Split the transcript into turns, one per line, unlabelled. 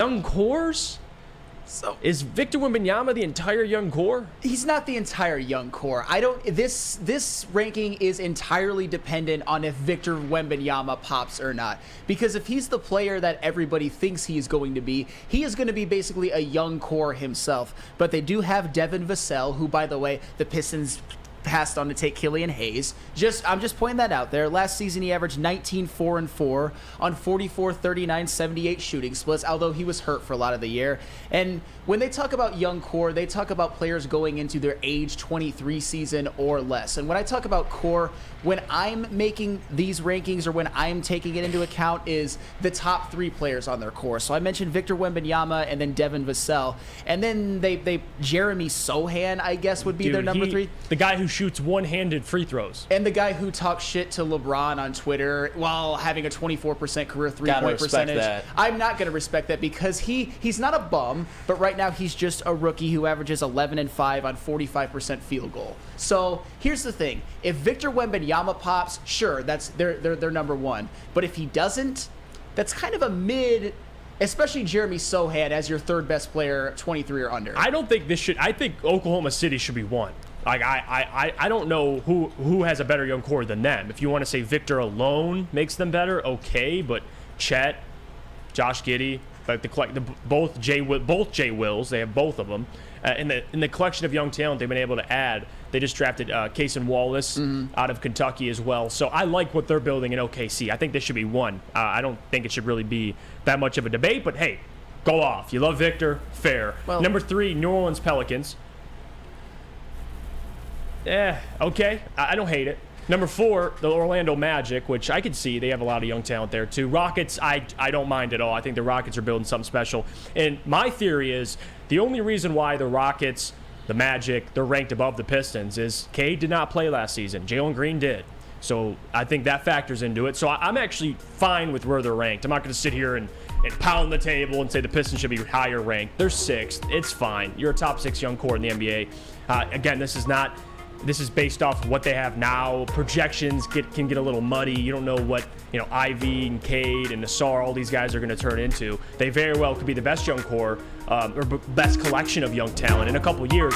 young cores?
So
Is Victor Wembanyama the entire young core?
he's not the entire young core. This ranking is entirely dependent on if Victor Wembanyama pops or not. Because if he's the player that everybody thinks he is going to be, he is going to be basically a young core himself. But they do have Devin Vassell, who, by the way, the Pistons passed on to take Killian Hayes. I'm just pointing that out there. Last season he averaged 19, 4, and 4 on 44, 39, 78 shooting splits, although he was hurt for a lot of the year. And when they talk about young core, they talk about players going into their age 23 season or less. And when I talk about core, when I'm making these rankings or when I'm taking it into account is the top 3 players on their core. So I mentioned Victor Wembanyama and then Devin Vassell. And then they Jeremy Sohan, I guess, would be their number 3.
The guy who shoots one-handed free throws.
And the guy who talks shit to LeBron on Twitter while having a 24% career three-point percentage.
That.
I'm not going to respect that because he's not a bum, but right now he's just a rookie who averages 11 and 5 on 45% field goal. So here's the thing. If Victor Wembanyama pops, sure, that's they're number 1. But if he doesn't, that's kind of a mid, especially Jeremy Sohan as your third best player, 23 or under.
I don't think this should. I think Oklahoma City should be 1. Like I don't know who has a better young core than them. If you want to say Victor alone makes them better, okay. But Chet, Josh Giddey, like both Jay Wills, they have both of them. In the collection of young talent they've been able to add, they just drafted Cason Wallace out of Kentucky as well. So I like what they're building in OKC. I think this should be 1. I don't think it should really be that much of a debate. But hey, go off. You love Victor, fair.
Well,
number 3, New Orleans Pelicans. Okay. I don't hate it. Number 4, the Orlando Magic, which I could see. They have a lot of young talent there, too. Rockets, I don't mind at all. I think the Rockets are building something special. And my theory is the only reason why the Rockets, the Magic, they're ranked above the Pistons is Cade did not play last season. Jalen Green did. So I think that factors into it. So I'm actually fine with where they're ranked. I'm not going to sit here and pound the table and say the Pistons should be higher ranked. They're 6th. It's fine. You're a top 6 young core in the NBA. Again, this is based off of what they have now. Projections can get a little muddy. You don't know what Ivy and Cade and Nassar, all these guys are going to turn into. They very well could be the best young core or best collection of young talent in a couple years.